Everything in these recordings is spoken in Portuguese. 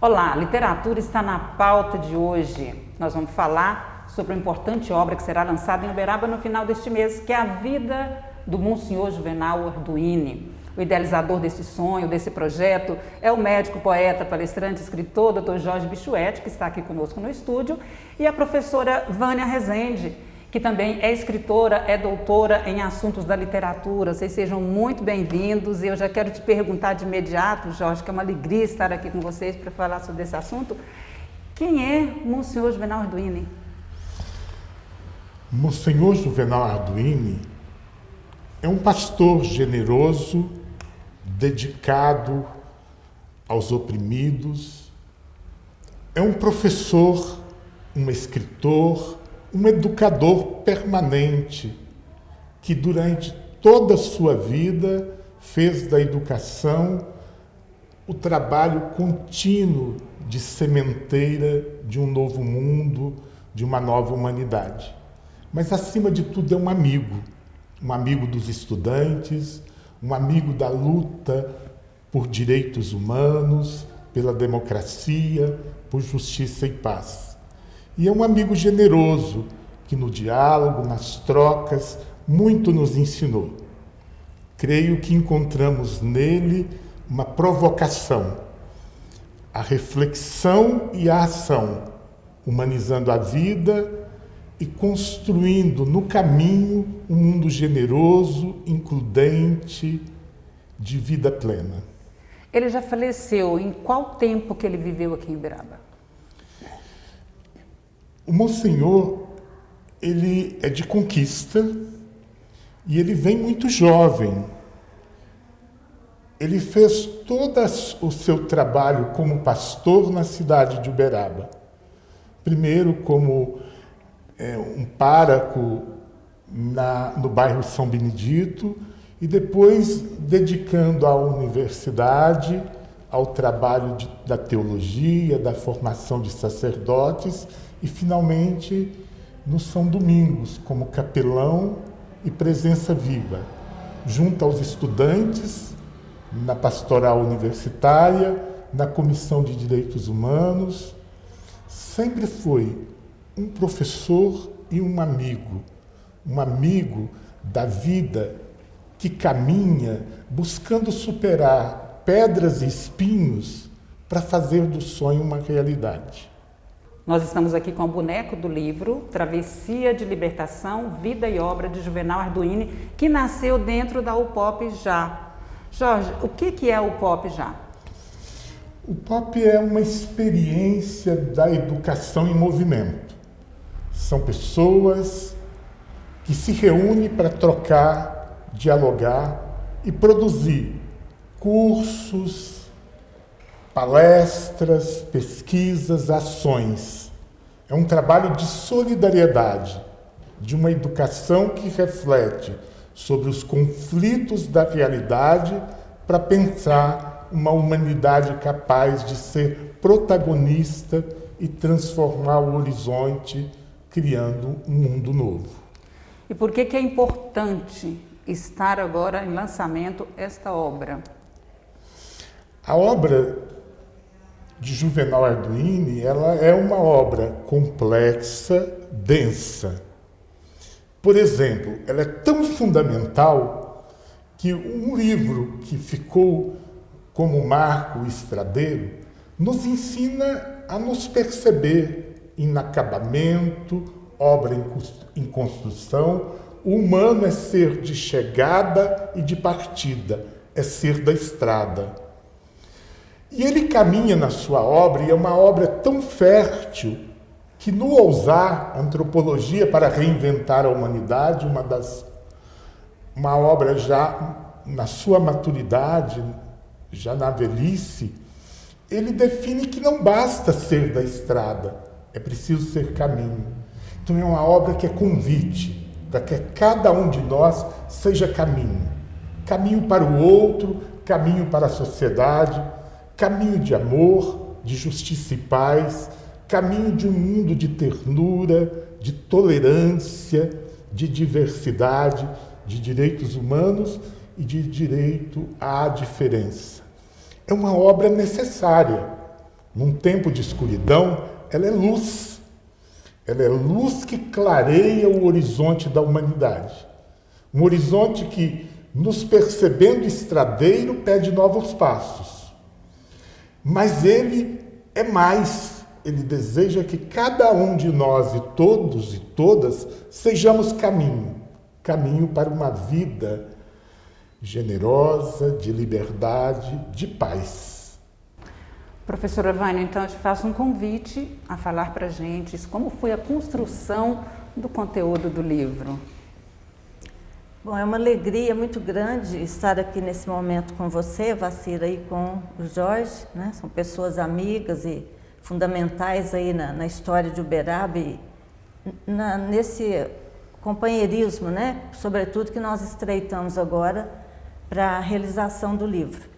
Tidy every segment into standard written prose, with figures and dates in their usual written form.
Olá, literatura está na pauta de hoje. Nós vamos falar sobre uma importante obra que será lançada em Uberaba no final deste mês, que é a vida do Monsenhor Juvenal Arduini. O idealizador desse sonho, desse projeto, é o médico, poeta, palestrante, escritor, Dr. Jorge Bichuete, que está aqui conosco no estúdio, e a professora Vânia Rezende, que também é escritora, é doutora em assuntos da literatura. Vocês sejam muito bem-vindos e eu já quero te perguntar de imediato, Jorge, que é uma alegria estar aqui com vocês para falar sobre esse assunto. Quem é Monsenhor Juvenal Arduini? Monsenhor Juvenal Arduini é um pastor generoso, dedicado aos oprimidos, é um professor, um escritor, um educador permanente, que durante toda a sua vida fez da educação o trabalho contínuo de sementeira de um novo mundo, de uma nova humanidade. Mas, acima de tudo, é um amigo dos estudantes, um amigo da luta por direitos humanos, pela democracia, por justiça e paz. E é um amigo generoso, que no diálogo, nas trocas, muito nos ensinou. Creio que encontramos nele uma provocação, a reflexão e a ação, humanizando a vida e construindo no caminho um mundo generoso, includente, de vida plena. Ele já faleceu. Em qual tempo que ele viveu aqui em Uberaba? O Monsenhor, ele é de Conquista e ele vem muito jovem. Ele fez todo o seu trabalho como pastor na cidade de Uberaba. Primeiro como um pároco no bairro São Benedito e depois dedicando à universidade, ao trabalho da teologia, da formação de sacerdotes e, finalmente, no São Domingos, como capelão e presença viva, junto aos estudantes, na pastoral universitária, na Comissão de Direitos Humanos. Sempre foi um professor e um amigo da vida que caminha buscando superar pedras e espinhos para fazer do sonho uma realidade. Nós estamos aqui com o boneco do livro Travessia de Libertação, Vida e Obra de Juvenal Arduini, que nasceu dentro da UPOP Já. Jorge, o que é a UPOP Já? O UPOP é uma experiência da educação em movimento. São pessoas que se reúnem para trocar, dialogar e produzir cursos, palestras, pesquisas, ações. É um trabalho de solidariedade, de uma educação que reflete sobre os conflitos da realidade para pensar uma humanidade capaz de ser protagonista e transformar o horizonte, criando um mundo novo. E por que é importante estar agora em lançamento esta obra? A obra de Juvenal Arduini, ela é uma obra complexa, densa. Por exemplo, ela é tão fundamental que um livro que ficou como marco estradeiro nos ensina a nos perceber inacabamento, obra em construção. O humano é ser de chegada e de partida, é ser da estrada. E ele caminha na sua obra, e é uma obra tão fértil que, no ousar, Antropologia para Reinventar a Humanidade, uma obra já na sua maturidade, já na velhice, ele define que não basta ser da estrada, é preciso ser caminho. Então é uma obra que é convite para que cada um de nós seja caminho. Caminho para o outro, caminho para a sociedade, caminho de amor, de justiça e paz, caminho de um mundo de ternura, de tolerância, de diversidade, de direitos humanos e de direito à diferença. É uma obra necessária, num tempo de escuridão, ela é luz. Ela é luz que clareia o horizonte da humanidade. Um horizonte que, nos percebendo estradeiro, pede novos passos. Mas ele é mais. Ele deseja que cada um de nós, e todos e todas, sejamos caminho para uma vida generosa, de liberdade, de paz. Professora Vânia, então eu te faço um convite a falar para a gente como foi a construção do conteúdo do livro. Bom, é uma alegria muito grande estar aqui nesse momento com você, Vacira, e com o Jorge, né? São pessoas amigas e fundamentais aí na história de Uberaba e nesse companheirismo, né? Sobretudo que nós estreitamos agora para a realização do livro.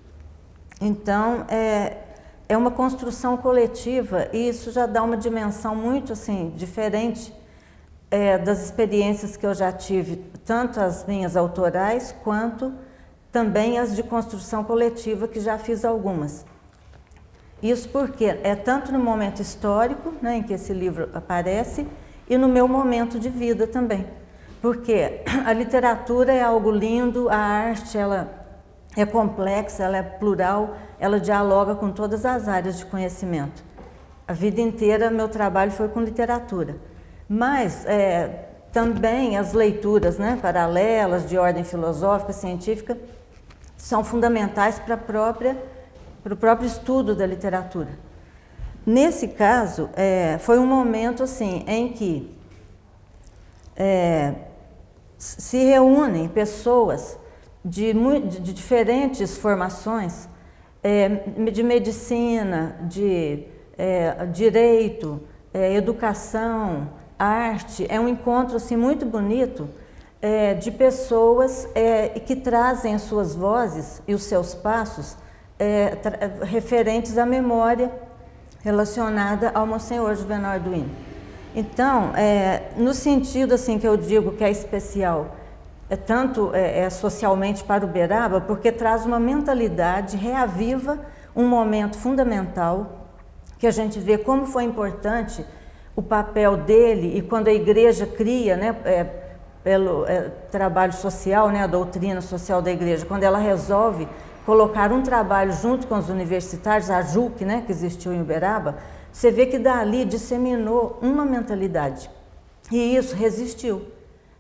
Então, é uma construção coletiva e isso já dá uma dimensão muito assim, diferente das experiências que eu já tive, tanto as minhas autorais, quanto também as de construção coletiva, que já fiz algumas. Isso porque é tanto no momento histórico, né, em que esse livro aparece, e no meu momento de vida também. Porque a literatura é algo lindo, a arte ela é complexa, ela é plural, ela dialoga com todas as áreas de conhecimento. A vida inteira meu trabalho foi com literatura. Mas também as leituras, né, paralelas, de ordem filosófica, científica, são fundamentais para o próprio estudo da literatura. Nesse caso, foi um momento assim, em que se reúnem pessoas de diferentes formações, de medicina, de direito, educação, arte. É um encontro assim, muito bonito de pessoas que trazem as suas vozes e os seus passos referentes à memória relacionada ao Monsenhor Juvenal Arduini. Então, no sentido assim que eu digo que é especial, tanto socialmente para Uberaba, porque traz uma mentalidade, reaviva um momento fundamental, que a gente vê como foi importante o papel dele, e quando a igreja cria, né, pelo trabalho social, né, a doutrina social da igreja, quando ela resolve colocar um trabalho junto com os universitários, a JUC, né, que existiu em Uberaba, você vê que dali disseminou uma mentalidade, e isso resistiu.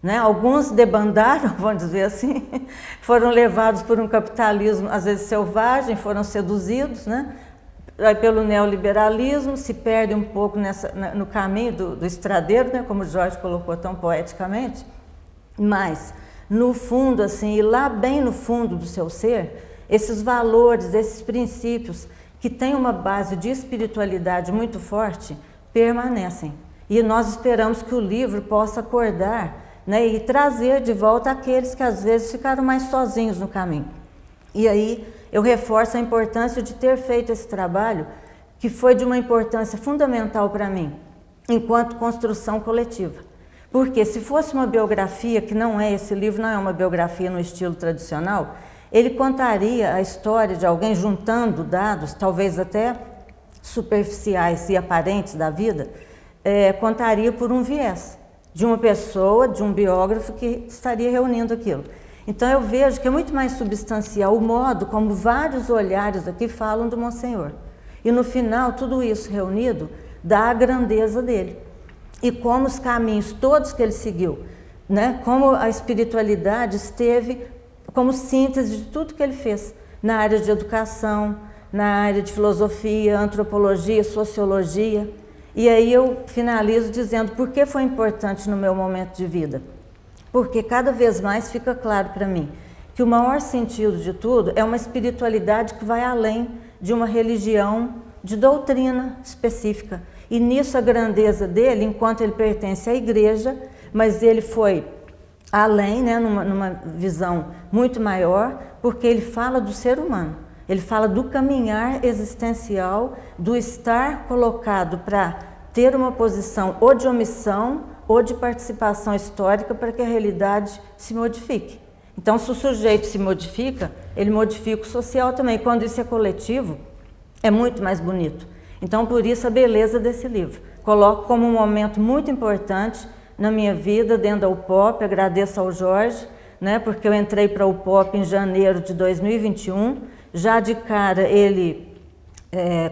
Né? Alguns debandaram, vamos dizer assim, foram levados por um capitalismo, às vezes selvagem, foram seduzidos, né? Aí, pelo neoliberalismo, se perde um pouco no caminho do estradeiro, né? Como o Jorge colocou tão poeticamente, mas, no fundo, assim, e lá bem no fundo do seu ser, esses valores, esses princípios, que têm uma base de espiritualidade muito forte, permanecem. E nós esperamos que o livro possa acordar, né, e trazer de volta aqueles que às vezes ficaram mais sozinhos no caminho. E aí eu reforço a importância de ter feito esse trabalho, que foi de uma importância fundamental para mim, enquanto construção coletiva. Porque se fosse uma biografia, que não é, esse livro não é uma biografia no estilo tradicional, ele contaria a história de alguém juntando dados, talvez até superficiais e aparentes da vida, contaria por um viés de uma pessoa, de um biógrafo que estaria reunindo aquilo. Então eu vejo que é muito mais substancial o modo como vários olhares aqui falam do Monsenhor. E no final, tudo isso reunido dá a grandeza dele. E como os caminhos todos que ele seguiu, né? Como a espiritualidade esteve como síntese de tudo que ele fez na área de educação, na área de filosofia, antropologia, sociologia. E aí eu finalizo dizendo por que foi importante no meu momento de vida. Porque cada vez mais fica claro para mim que o maior sentido de tudo é uma espiritualidade que vai além de uma religião de doutrina específica. E nisso a grandeza dele, enquanto ele pertence à igreja, mas ele foi além, né, numa visão muito maior, porque ele fala do ser humano. Ele fala do caminhar existencial, do estar colocado para ter uma posição ou de omissão ou de participação histórica para que a realidade se modifique. Então, se o sujeito se modifica, ele modifica o social também. Quando isso é coletivo, é muito mais bonito. Então, por isso, a beleza desse livro. Coloco como um momento muito importante na minha vida, dentro da UPOP, agradeço ao Jorge, né, porque eu entrei para a UPOP em janeiro de 2021, já de cara ele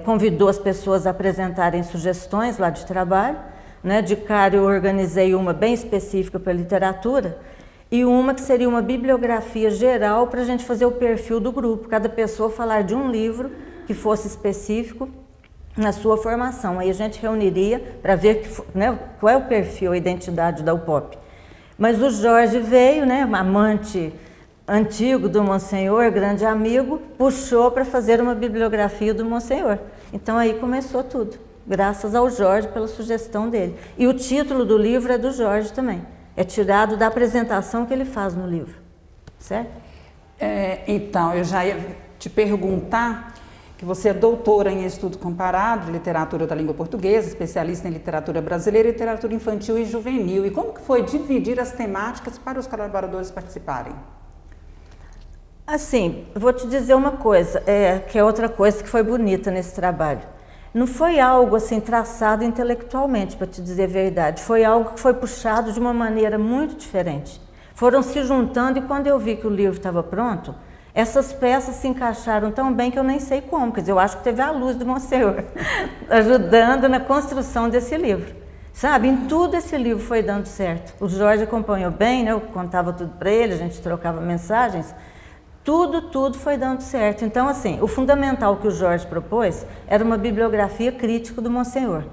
convidou as pessoas a apresentarem sugestões lá de trabalho, né, de cara eu organizei uma bem específica para literatura, e uma que seria uma bibliografia geral para a gente fazer o perfil do grupo, cada pessoa falar de um livro que fosse específico na sua formação. Aí a gente reuniria para ver né, qual é o perfil, a identidade da UPOP. Mas o Jorge veio, né, um amante antigo do Monsenhor, grande amigo, puxou para fazer uma bibliografia do Monsenhor. Então aí começou tudo, graças ao Jorge, pela sugestão dele. E o título do livro é do Jorge também. É tirado da apresentação que ele faz no livro, certo? Então, eu já ia te perguntar que você é doutora em estudo comparado de literatura da língua portuguesa, especialista em literatura brasileira, literatura infantil e juvenil. E como que foi dividir as temáticas para os colaboradores participarem? Assim, vou te dizer uma coisa, que é outra coisa que foi bonita nesse trabalho. Não foi algo assim traçado intelectualmente, para te dizer a verdade. Foi algo que foi puxado de uma maneira muito diferente. Foram se juntando e quando eu vi que o livro estava pronto, essas peças se encaixaram tão bem que eu nem sei como. Quer dizer, eu acho que teve a luz do Monsenhor ajudando na construção desse livro. Sabe, em tudo esse livro foi dando certo. O Jorge acompanhou bem, né? Eu contava tudo para ele, a gente trocava mensagens. Tudo foi dando certo. Então, assim, o fundamental que o Jorge propôs era uma bibliografia crítica do Monsenhor,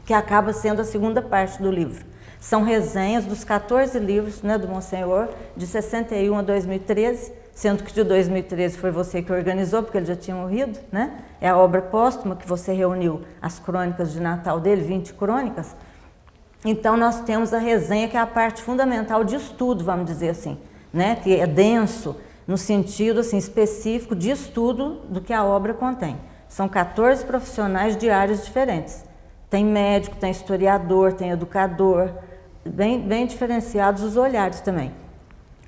que acaba sendo a segunda parte do livro. São resenhas dos 14 livros, né, do Monsenhor, de 61 a 2013, sendo que de 2013 foi você que organizou, porque ele já tinha morrido, né? É a obra póstuma que você reuniu as crônicas de Natal dele, 20 crônicas. Então, nós temos a resenha, que é a parte fundamental de estudo, vamos dizer assim, né? Que é denso, no sentido assim, específico de estudo do que a obra contém. São 14 profissionais de áreas diferentes. Tem médico, tem historiador, tem educador, bem diferenciados os olhares também,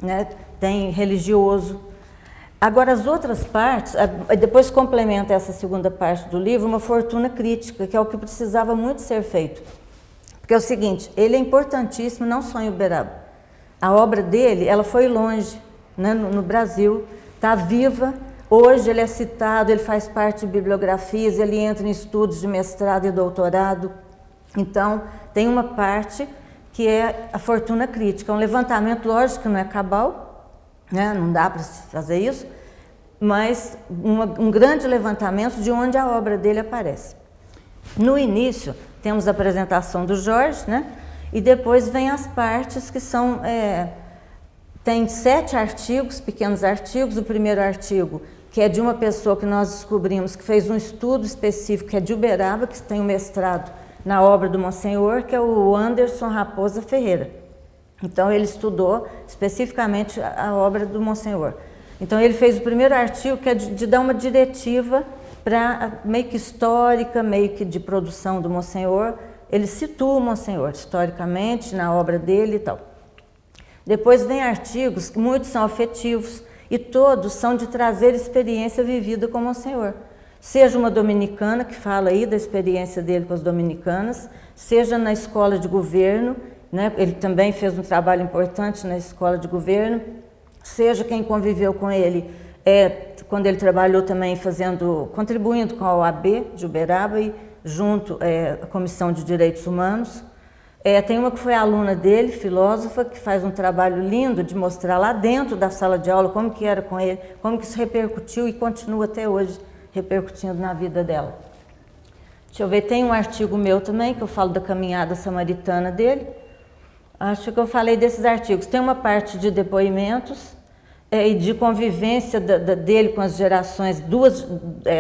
né? Tem religioso. Agora, as outras partes, depois complementa essa segunda parte do livro, uma fortuna crítica, que é o que precisava muito ser feito. Porque é o seguinte, ele é importantíssimo não só em Uberaba. A obra dele, ela foi longe, né, no Brasil, está viva. Hoje ele é citado, ele faz parte de bibliografias, ele entra em estudos de mestrado e doutorado. Então, tem uma parte que é a fortuna crítica, um levantamento, lógico que não é cabal, né, não dá para fazer isso, mas um grande levantamento de onde a obra dele aparece. No início, temos a apresentação do Jorge, né, e depois vem as partes que são... Tem 7 artigos, pequenos artigos. O primeiro artigo, que é de uma pessoa que nós descobrimos que fez um estudo específico, que é de Uberaba, que tem um mestrado na obra do Monsenhor, que é o Anderson Raposa Ferreira. Então, ele estudou especificamente a obra do Monsenhor. Então, ele fez o primeiro artigo, que é de dar uma diretiva para meio que histórica, meio que de produção do Monsenhor. Ele situa o Monsenhor historicamente na obra dele e tal. Depois vem artigos que muitos são afetivos e todos são de trazer experiência vivida com o Monsenhor. Seja uma dominicana que fala aí da experiência dele com as dominicanas, seja na escola de governo, né? Ele também fez um trabalho importante na escola de governo, seja quem conviveu com ele quando ele trabalhou também contribuindo com a OAB de Uberaba e junto à Comissão de Direitos Humanos. Tem uma que foi aluna dele, filósofa, que faz um trabalho lindo de mostrar lá dentro da sala de aula como que era com ele, como que isso repercutiu e continua até hoje repercutindo na vida dela. Deixa eu ver, tem um artigo meu também, que eu falo da caminhada samaritana dele. Acho que eu falei desses artigos. Tem uma parte de depoimentos e de convivência dele com as gerações,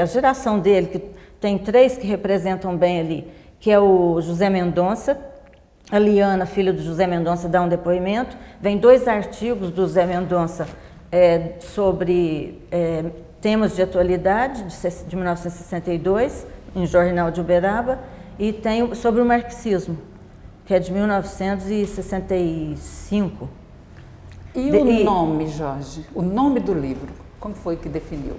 a geração dele, que tem 3 que representam bem ali, que é o José Mendonça. A Liana, filha do José Mendonça, dá um depoimento. Vem 2 artigos do José Mendonça sobre temas de atualidade, de 1962, em Jornal de Uberaba, e tem sobre o marxismo, que é de 1965. E o nome, Jorge? O nome do livro, como foi que definiu?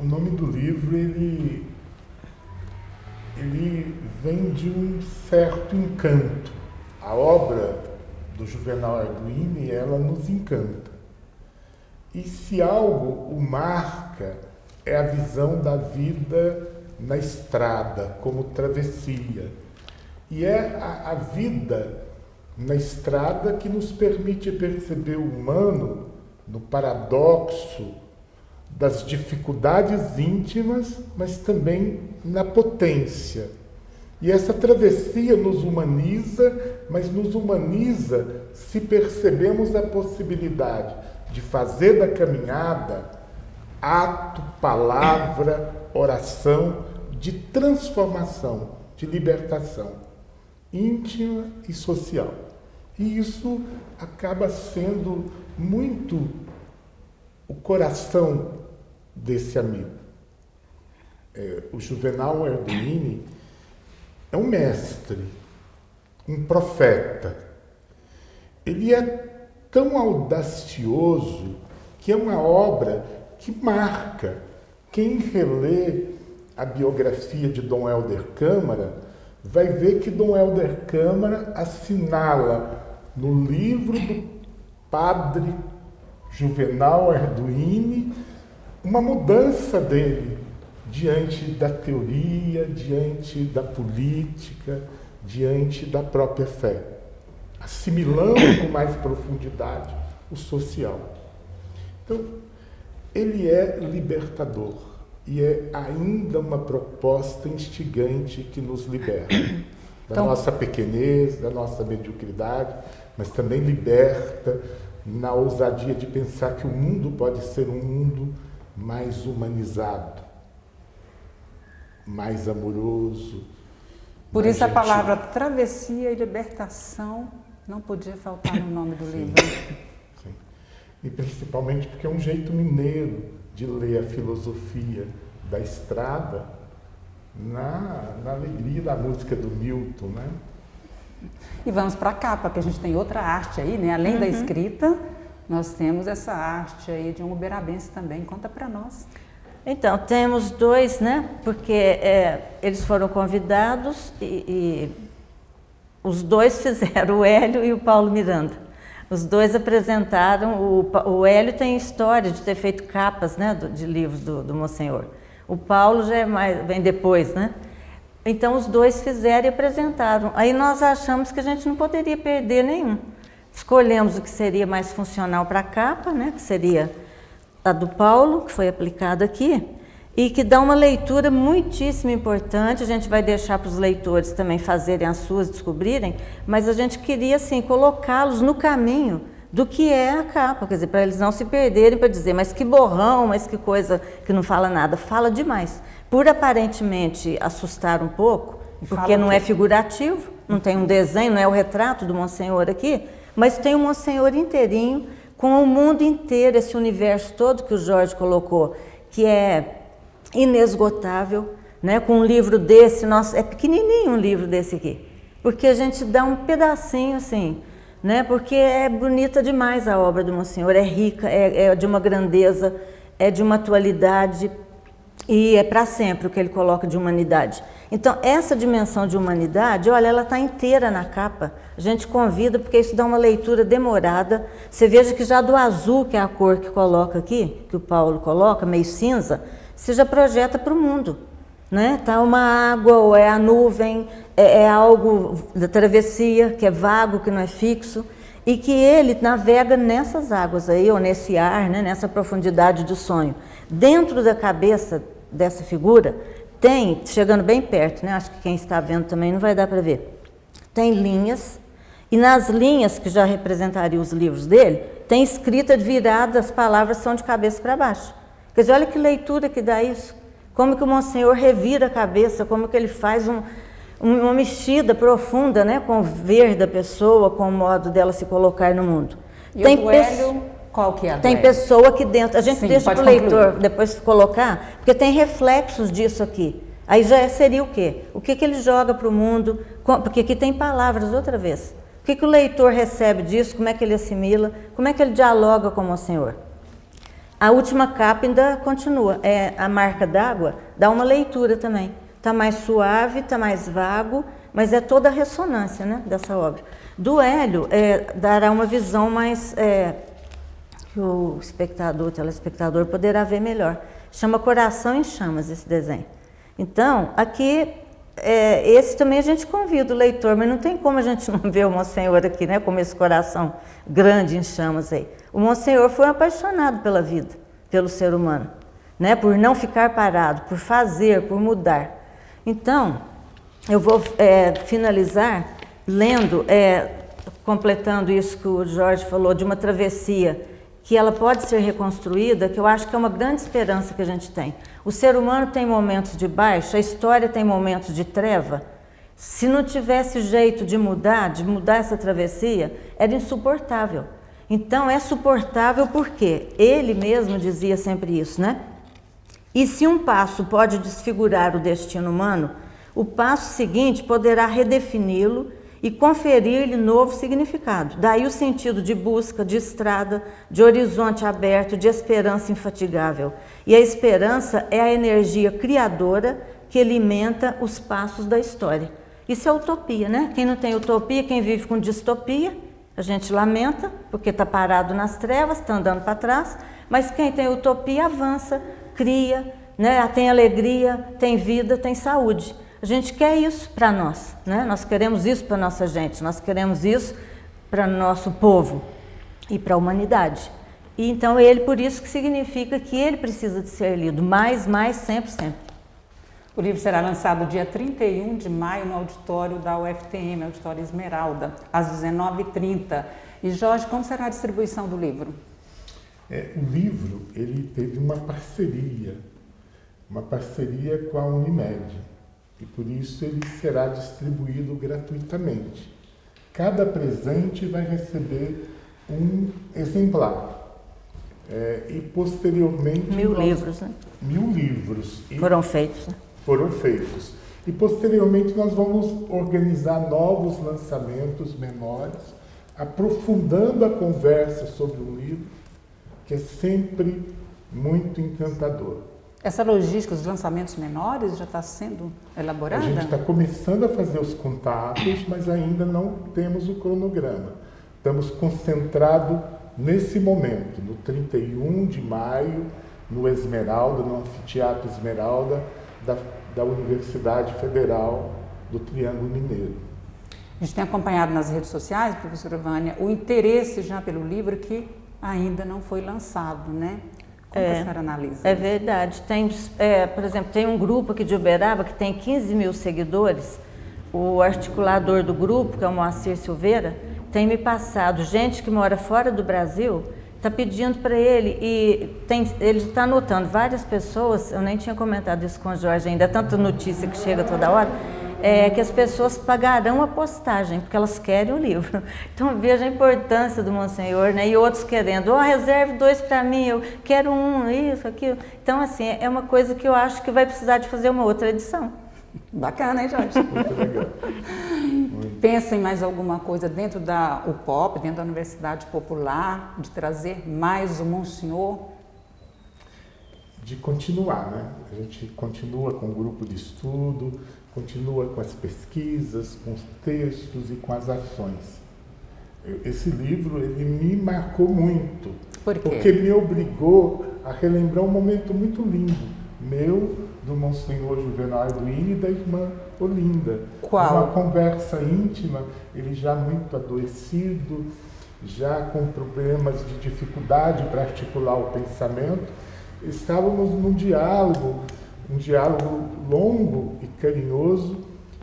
O nome do livro, ele vem de um certo encanto. A obra do Juvenal Arduini, ela nos encanta. E se algo o marca, é a visão da vida na estrada, como travessia. E é a vida na estrada que nos permite perceber o humano no paradoxo das dificuldades íntimas, mas também na potência. E essa travessia nos humaniza, mas nos humaniza se percebemos a possibilidade de fazer da caminhada ato, palavra, oração, de transformação, de libertação íntima e social. E isso acaba sendo muito o coração desse amigo. O Juvenal Arduini é um mestre, um profeta. Ele é tão audacioso que é uma obra que marca. Quem relê a biografia de Dom Helder Câmara vai ver que Dom Helder Câmara assinala no livro do padre Juvenal Arduini uma mudança dele diante da teoria, diante da política, diante da própria fé, assimilando com mais profundidade o social. Então, ele é libertador. E é ainda uma proposta instigante que nos liberta da nossa pequenez, da nossa mediocridade, mas também liberta na ousadia de pensar que o mundo pode ser um mundo mais humanizado, mais amoroso. Por mais isso a gentil. palavra travessia e libertação não podia faltar no nome do livro. Sim. E principalmente porque é um jeito mineiro de ler a filosofia da estrada na alegria da música do Milton, né? E vamos para a capa, porque a gente tem outra arte aí, né? Além da escrita, nós temos essa arte aí de um uberabense também. Conta para nós. Então, temos dois, né? Porque eles foram convidados e os dois fizeram, o Hélio e o Paulo Miranda. Os dois apresentaram, o Hélio tem história de ter feito capas, né, de livros do Monsenhor. O Paulo já vem depois, né? Então os dois fizeram e apresentaram. Aí nós achamos que a gente não poderia perder nenhum. Escolhemos o que seria mais funcional para a capa, né, que seria a do Paulo, que foi aplicada aqui, e que dá uma leitura muitíssimo importante. A gente vai deixar para os leitores também fazerem as suas, descobrirem, mas a gente queria, assim, colocá-los no caminho do que é a capa, quer dizer, para eles não se perderem, para dizer, mas que borrão, mas que coisa que não fala nada. Fala demais. Por aparentemente assustar um pouco, porque não é figurativo, não tem um desenho, não é o retrato do Monsenhor aqui, mas tem o Monsenhor inteirinho, com o mundo inteiro, esse universo todo que o Jorge colocou, que é inesgotável, né? Com um livro desse, nossa, é pequenininho um livro desse aqui, porque a gente dá um pedacinho assim, né? Porque é bonita demais a obra do Monsenhor, é rica, é de uma grandeza, é de uma atualidade e é para sempre o que ele coloca de humanidade. Então, essa dimensão de humanidade, olha, ela está inteira na capa. A gente convida, porque isso dá uma leitura demorada. Você veja que já do azul, que é a cor que coloca aqui, que o Paulo coloca, meio cinza, você já projeta para o mundo, né? Tá uma água, ou é a nuvem, é algo da travessia, que é vago, que não é fixo, e que ele navega nessas águas aí, ou nesse ar, né? Nessa profundidade do sonho. Dentro da cabeça dessa figura, tem, chegando bem perto, né? Acho que quem está vendo também não vai dar para ver, tem linhas, e nas linhas, que já representariam os livros dele, tem escrita virada, as palavras são de cabeça para baixo. Quer dizer, olha que leitura que dá isso. Como que o Monsenhor revira a cabeça, como que ele faz uma mexida profunda, né, com o ver da pessoa, com o modo dela se colocar no mundo. E o do Hélio, qual que é a do Tem Hélio? pessoa aqui dentro, a gente Sim, deixa para o leitor depois colocar, porque tem reflexos disso aqui. Aí já seria o quê? O que ele joga para o mundo, porque aqui tem palavras outra vez. O que o leitor recebe disso, como é que ele assimila, como é que ele dialoga com o Monsenhor. A última capa ainda continua, é a marca d'água, dá uma leitura também. Está mais suave, está mais vago, mas é toda a ressonância, né, dessa obra. Do Hélio, dará uma visão mais, que o espectador, o telespectador poderá ver melhor. Chama Coração em Chamas esse desenho. Então, aqui, esse também a gente convida o leitor, mas não tem como a gente não ver o Monsenhor aqui, né, como esse coração grande em chamas aí. O Monsenhor foi apaixonado pela vida, pelo ser humano, né, por não ficar parado, por fazer, por mudar. Então, eu vou finalizar lendo, completando isso que o Jorge falou, de uma travessia, que ela pode ser reconstruída, que eu acho que é uma grande esperança que a gente tem. O ser humano tem momentos de baixa, a história tem momentos de treva. Se não tivesse jeito de mudar essa travessia, era insuportável. Então, é suportável porque ele mesmo dizia sempre isso, né? E se um passo pode desfigurar o destino humano, o passo seguinte poderá redefini-lo e conferir-lhe novo significado. Daí o sentido de busca, de estrada, de horizonte aberto, de esperança infatigável. E a esperança é a energia criadora que alimenta os passos da história. Isso é utopia, né? Quem não tem utopia, quem vive com distopia, a gente lamenta, porque está parado nas trevas, está andando para trás, mas quem tem utopia avança, cria, né? Tem alegria, tem vida, tem saúde. A gente quer isso para nós, né? Nós queremos isso para nossa gente, nós queremos isso para nosso povo e para a humanidade. E então ele, por isso que significa que ele precisa de ser lido, mais, sempre, sempre. O livro será lançado dia 31 de maio no auditório da UFTM, Auditório Esmeralda, às 19h30. E Jorge, como será a distribuição do livro? O livro, ele teve uma parceria com a Unimed. E por isso ele será distribuído gratuitamente. Cada presente vai receber um exemplar. E posteriormente... 1000 livros, né? 1000 livros. Foram feitos, né? Foram feitos. E posteriormente nós vamos organizar novos lançamentos menores, aprofundando a conversa sobre o livro, que é sempre muito encantador. Essa logística dos lançamentos menores já está sendo elaborada? A gente está começando a fazer os contatos, mas ainda não temos o cronograma. Estamos concentrados nesse momento, no 31 de maio, no Esmeralda, no Anfiteatro Esmeralda, da Universidade Federal do Triângulo Mineiro. A gente tem acompanhado nas redes sociais, professora Vânia, o interesse já pelo livro que ainda não foi lançado, né? Como a senhora analisa? É verdade. Tem, por exemplo, tem um grupo aqui de Uberaba que tem 15 mil seguidores. O articulador do grupo, que é o Moacir Silveira, tem me passado, gente que mora fora do Brasil, está pedindo para ele, e ele está anotando várias pessoas, eu nem tinha comentado isso com o Jorge ainda, tanta notícia que chega toda hora, que as pessoas pagarão a postagem, porque elas querem o livro. Então veja a importância do Monsenhor, né? E outros querendo, reserve 2 para mim, eu quero 1, isso, aquilo. Então, assim, é uma coisa que eu acho que vai precisar de fazer uma outra edição. Bacana, hein, Jorge? Muito legal. Pensa em mais alguma coisa dentro da UPOP, dentro da Universidade Popular, de trazer mais o Monsenhor? De continuar, né? A gente continua com o grupo de estudo, continua com as pesquisas, com os textos e com as ações. Esse livro, ele me marcou muito. Por quê? Porque me obrigou a relembrar um momento muito lindo, meu, do Monsenhor Juvenal Arduini e da irmã Olinda. Qual? Uma conversa íntima, ele já muito adoecido, já com problemas de dificuldade para articular o pensamento. Estávamos num diálogo, um diálogo longo e carinhoso,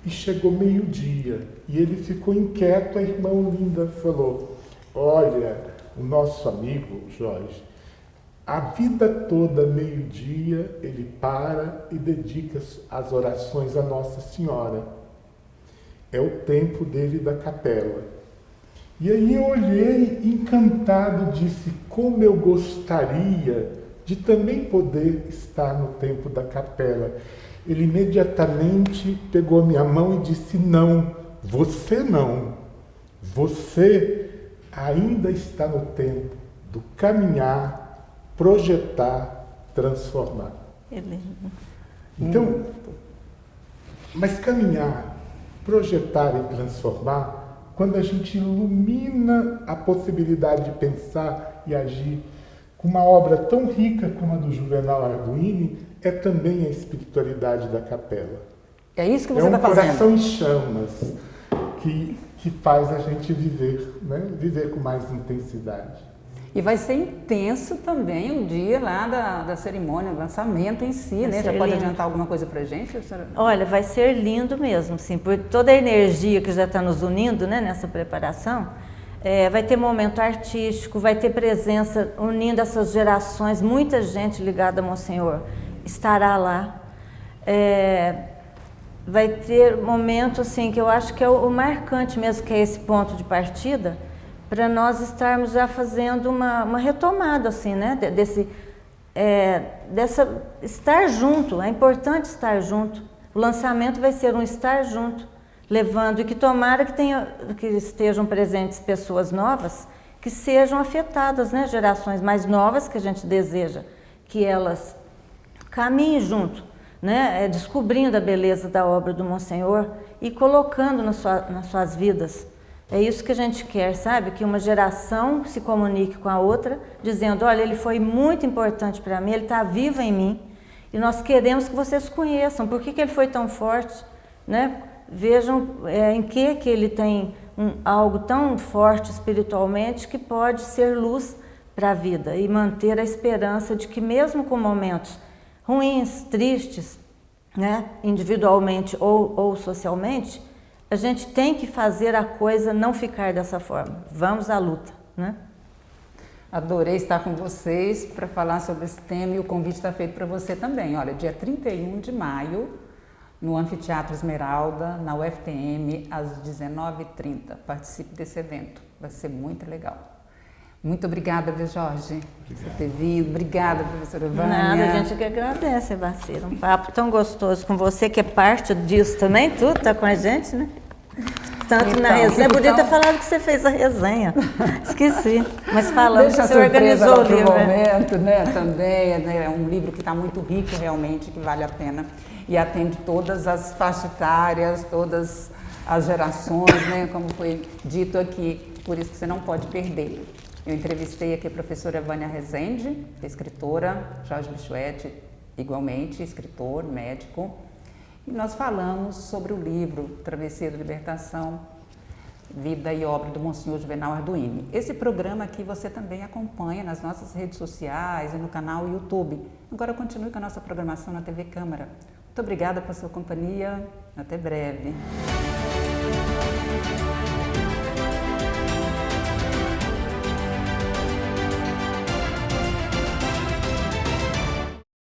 e chegou meio-dia. E ele ficou inquieto, a irmã Olinda falou, olha, o nosso amigo Jorge, a vida toda, meio-dia, ele para e dedica as orações à Nossa Senhora. É o tempo dele da capela. E aí eu olhei encantado e disse, como eu gostaria de também poder estar no tempo da capela. Ele imediatamente pegou a minha mão e disse, não, você não. Você ainda está no tempo do caminhar projetar, transformar. Que lindo. Então, mas caminhar, projetar e transformar, quando a gente ilumina a possibilidade de pensar e agir com uma obra tão rica como a do Juvenal Arduini, é também a espiritualidade da capela. É isso que você está fazendo. É um coração em chamas que faz a gente viver, né? Viver com mais intensidade. E vai ser intenso também o dia lá da cerimônia, o lançamento em si, né? Já pode adiantar alguma coisa pra gente? Olha, vai ser lindo mesmo, sim, por toda a energia que já está nos unindo, né, nessa preparação. Vai ter momento artístico, vai ter presença unindo essas gerações, muita gente ligada a Monsenhor estará lá. Vai ter momento, assim, que eu acho que é o marcante mesmo, que é esse ponto de partida, para nós estarmos já fazendo uma retomada, assim, né, estar junto. É importante estar junto. O lançamento vai ser um estar junto, levando, e que tomara que estejam presentes pessoas novas, que sejam afetadas, né, gerações mais novas, que a gente deseja que elas caminhem junto, né, descobrindo a beleza da obra do Monsenhor e colocando nas suas vidas. É isso que a gente quer, sabe? Que uma geração se comunique com a outra, dizendo, olha, ele foi muito importante para mim, ele está vivo em mim, e nós queremos que vocês conheçam. Por que ele foi tão forte, né? Vejam em que ele tem algo tão forte espiritualmente que pode ser luz para a vida e manter a esperança de que mesmo com momentos ruins, tristes, né, individualmente ou socialmente, a gente tem que fazer a coisa não ficar dessa forma. Vamos à luta, né? Adorei estar com vocês para falar sobre esse tema, e o convite está feito para você também. Olha, dia 31 de maio, no Anfiteatro Esmeralda, na UFTM, às 19h30. Participe desse evento, vai ser muito legal. Muito obrigada, viu, Jorge, por ter vindo. Obrigada, professora Vânia. Nada, a gente que agradece, Vacira. Um papo tão gostoso com você, que é parte disso também, tu tá com a gente, né? Tanto então, na resenha, podia ter falado que você fez a resenha, esqueci, mas falando que você organizou o livro. Momento, né, também, é um livro que está muito rico realmente, que vale a pena, e atende todas as faixas etárias, todas as gerações, né, como foi dito aqui, por isso que você não pode perder. Eu entrevistei aqui a professora Vânia Rezende, escritora, Jorge Bichuete, igualmente, escritor, médico, e nós falamos sobre o livro Travessia da Libertação, Vida e Obra do Monsenhor Juvenal Arduini. Esse programa aqui você também acompanha nas nossas redes sociais e no canal YouTube. Agora continue com a nossa programação na TV Câmara. Muito obrigada pela sua companhia, até breve.